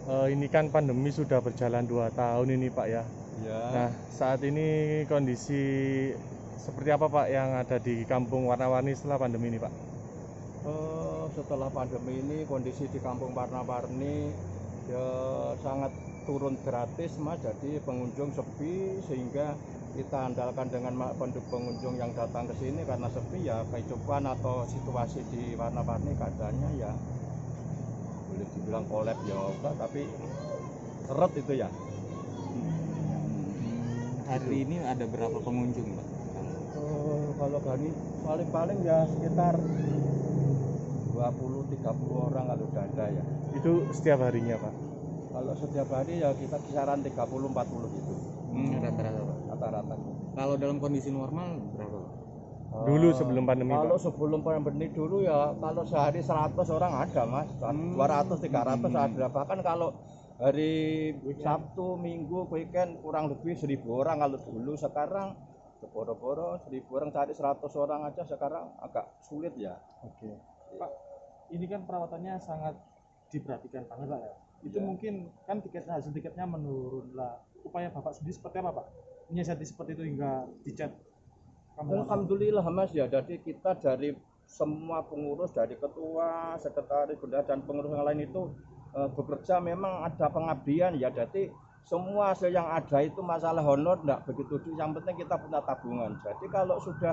Ini kan pandemi sudah berjalan 2 tahun ini Pak ya. Ya, Nah, saat ini kondisi seperti apa Pak yang ada di Kampung Warna-Warni setelah pandemi ini Pak? setelah pandemi ini kondisi di Kampung Warna-Warni ya sangat turun gratis Mas, jadi pengunjung sepi sehingga kita andalkan dengan pengunjung yang datang ke sini karena sepi ya kehidupan atau situasi di Warna-Warni keadaannya ya boleh dibilang kolab ya enggak, tapi seret itu ya. Hari ini ada berapa pengunjung Pak? Kalau gani paling-paling ya sekitar 20-30 orang kalau udah ada ya. Itu setiap harinya Pak? Kalau setiap hari ya kita kisaran 30-40 gitu Rata-rata Pak. rata-rata. Kalau dalam kondisi normal berapa Pak? Dulu sebelum pandemi Kalau Pak? sebelum pandemi dulu ya kalau sehari 100 orang ada Mas, 200-300 ada. Bahkan kalau hari Sabtu, Minggu, weekend kurang lebih 1000 orang kalau dulu. Sekarang boro-boro 1000 orang cari 100 orang aja sekarang agak sulit ya. Oke, Pak, ini kan perawatannya sangat diperhatikan banget Pak ya. Itu Ya. mungkin kan hasil tiketnya menurun lah. Upaya Bapak sendiri seperti apa Pak? Menyiasati seperti itu hingga dicat. Alhamdulillah Mas ya, jadi kita dari semua pengurus, dari ketua, sekretaris, bendahara dan pengurus yang lain itu bekerja memang ada pengabdian ya. Jadi semua hasil yang ada itu masalah honor enggak begitu, yang penting kita punya tabungan. Jadi kalau sudah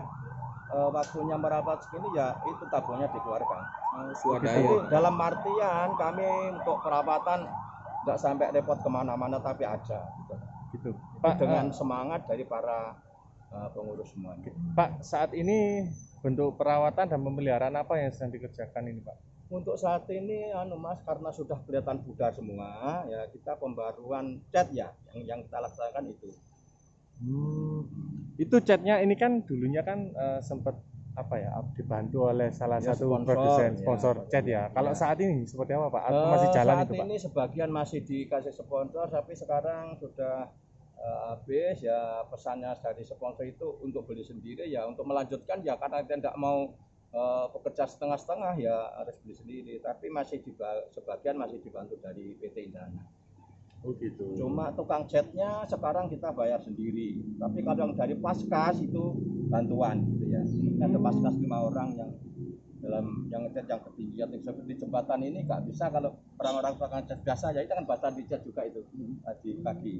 waktunya merapat segini ya itu tabungannya dikeluarkan. Swadaya. Jadi dalam artian kami untuk perawatan enggak sampai repot kemana-mana tapi ada gitu. Gitu. Itu Pak, dengan semangat dari para pengurus semuanya. Pak, saat ini bentuk perawatan dan pemeliharaan apa yang sedang dikerjakan ini Pak? Untuk saat ini Mas, karena sudah kelihatan pudar semua ya, kita pembaruan cat ya yang kita laksanakan itu. Itu catnya ini kan dulunya kan sempat apa ya dibantu oleh salah Ya, satu sponsor, produsen ya, sponsor cat ya. ya. Kalau saat ini seperti apa Pak? Atau masih jalan Saat itu Pak? ini sebagian masih dikasih sponsor, tapi sekarang sudah habis ya. Pesannya dari sponsor itu untuk beli sendiri ya, untuk melanjutkan ya karena kita tidak mau bekerja setengah-setengah ya harus beli sendiri, tapi masih sebagian masih dibantu dari PT Indana. Oh gitu. Cuma tukang catnya sekarang kita bayar sendiri, tapi kalau yang dari Paskas itu bantuan gitu ya. Ada Paskas 5 orang yang dalam yang ngecat yang ketinggian seperti jembatan ini nggak bisa kalau orang-orang tukang cat biasa ya, itu kan batas dicat juga itu tadi pagi.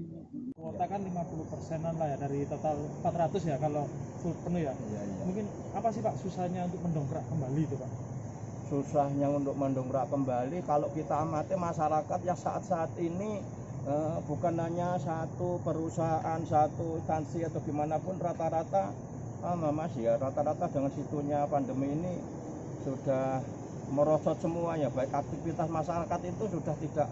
Kuota kan 50%-an lah ya dari total 400 ya kalau full penuh ya. Iya, iya. Mungkin apa sih Pak susahnya untuk mendongkrak kembali itu Pak? Susahnya untuk mendongkrak kembali kalau kita amati masyarakat yang saat-saat ini bukan hanya satu perusahaan, satu instansi atau gimana pun, rata-rata Mas ya, rata-rata dengan situnya pandemi ini sudah merosot semuanya, baik aktivitas masyarakat itu sudah tidak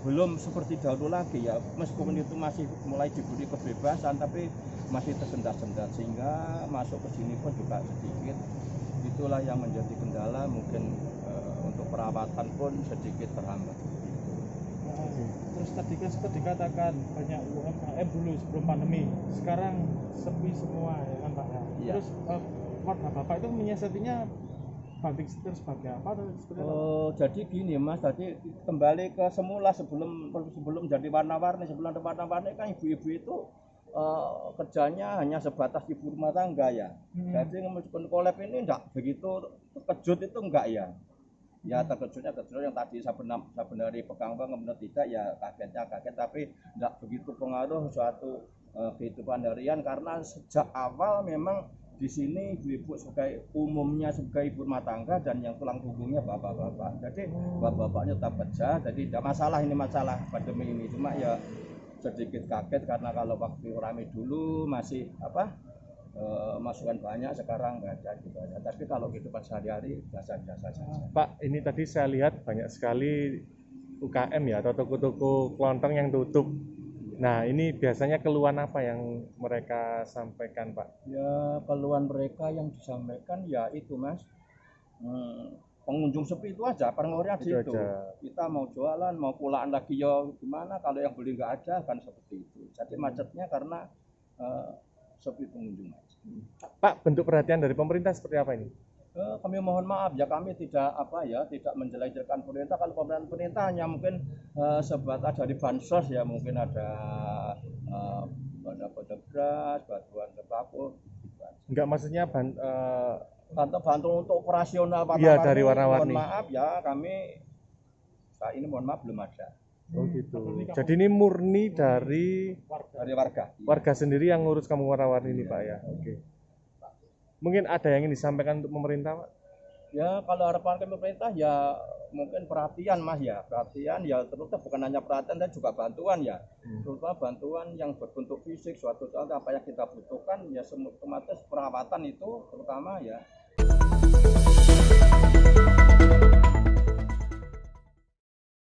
belum seperti dahulu lagi ya, meskipun itu masih mulai diberi kebebasan tapi masih tersendat-sendat sehingga masuk ke sini pun juga sedikit. Itulah yang menjadi kendala, mungkin untuk perawatan pun sedikit terhambat. Terus tadi kan seperti dikatakan banyak UMKM dulu sebelum pandemi, sekarang sepi semua ya kan Pak ya. Iya. Terus warga Bapak itu menyiasatinya banting setir sebagai apa atau seperti apa? Jadi gini Mas, tadi kembali ke semula sebelum jadi warna-warni, sebelum ada warna-warni kan ibu-ibu itu kerjanya hanya sebatas ibu rumah tangga ya. Jadi meskipun kolab ini enggak begitu terkejut itu enggak ya. Ya terkejutnya yang tadi saben hari pegang kemudian tidak ya kaget, tapi enggak begitu pengaruh suatu kehidupan harian karena sejak awal memang di sini ibu-ibu sebagai umumnya sebagai ibu rumah tangga dan yang tulang punggungnya bapak-bapak. Jadi bapak-bapaknya tetap kerja, jadi tidak masalah ini masalah pandemi ini. Cuma ya sedikit kaget karena kalau waktu ramai dulu masih masukan banyak, sekarang nggak ada gitu aja. Tapi kalau kehidupan sehari-hari biasa-biasa saja. Pak, ini tadi saya lihat banyak sekali UKM ya atau toko-toko kelontong yang tutup. Nah, ini biasanya keluhan apa yang mereka sampaikan, Pak? Ya keluhan mereka yang disampaikan ya itu Mas, pengunjung sepi itu aja, pengeluarannya di Itu situ. aja. Kita mau jualan, mau pulaan lagi ya gimana, kalau yang beli nggak ada kan seperti itu. Jadi macetnya karena sepi pengunjung. Pak, bentuk perhatian dari pemerintah seperti apa ini? Kami mohon maaf ya, kami tidak tidak menjelek-jelekan pemerintah. Kalau pemerintah hanya mungkin sebatas dari bansos ya, mungkin ada bantuan beras, bantuan sembako, gitu aja. Enggak, maksudnya Bantu untuk operasional Iya, warna-warni, dari warna-warni. mohon maaf ya, kami saat ini mohon maaf belum ada oh gitu. Jadi ini murni dari dari warga. warga sendiri yang ngurus kampung warna-warni ini Pak ya. Oke. Mungkin ada yang ingin disampaikan untuk pemerintah Pak? Ya kalau harapan kami pemerintah ya mungkin perhatian Mas ya, perhatian ya, terutama bukan hanya perhatian dan juga bantuan ya, terutama bantuan yang berbentuk fisik. Suatu saat apa yang kita butuhkan ya, otomatis perawatan itu terutama ya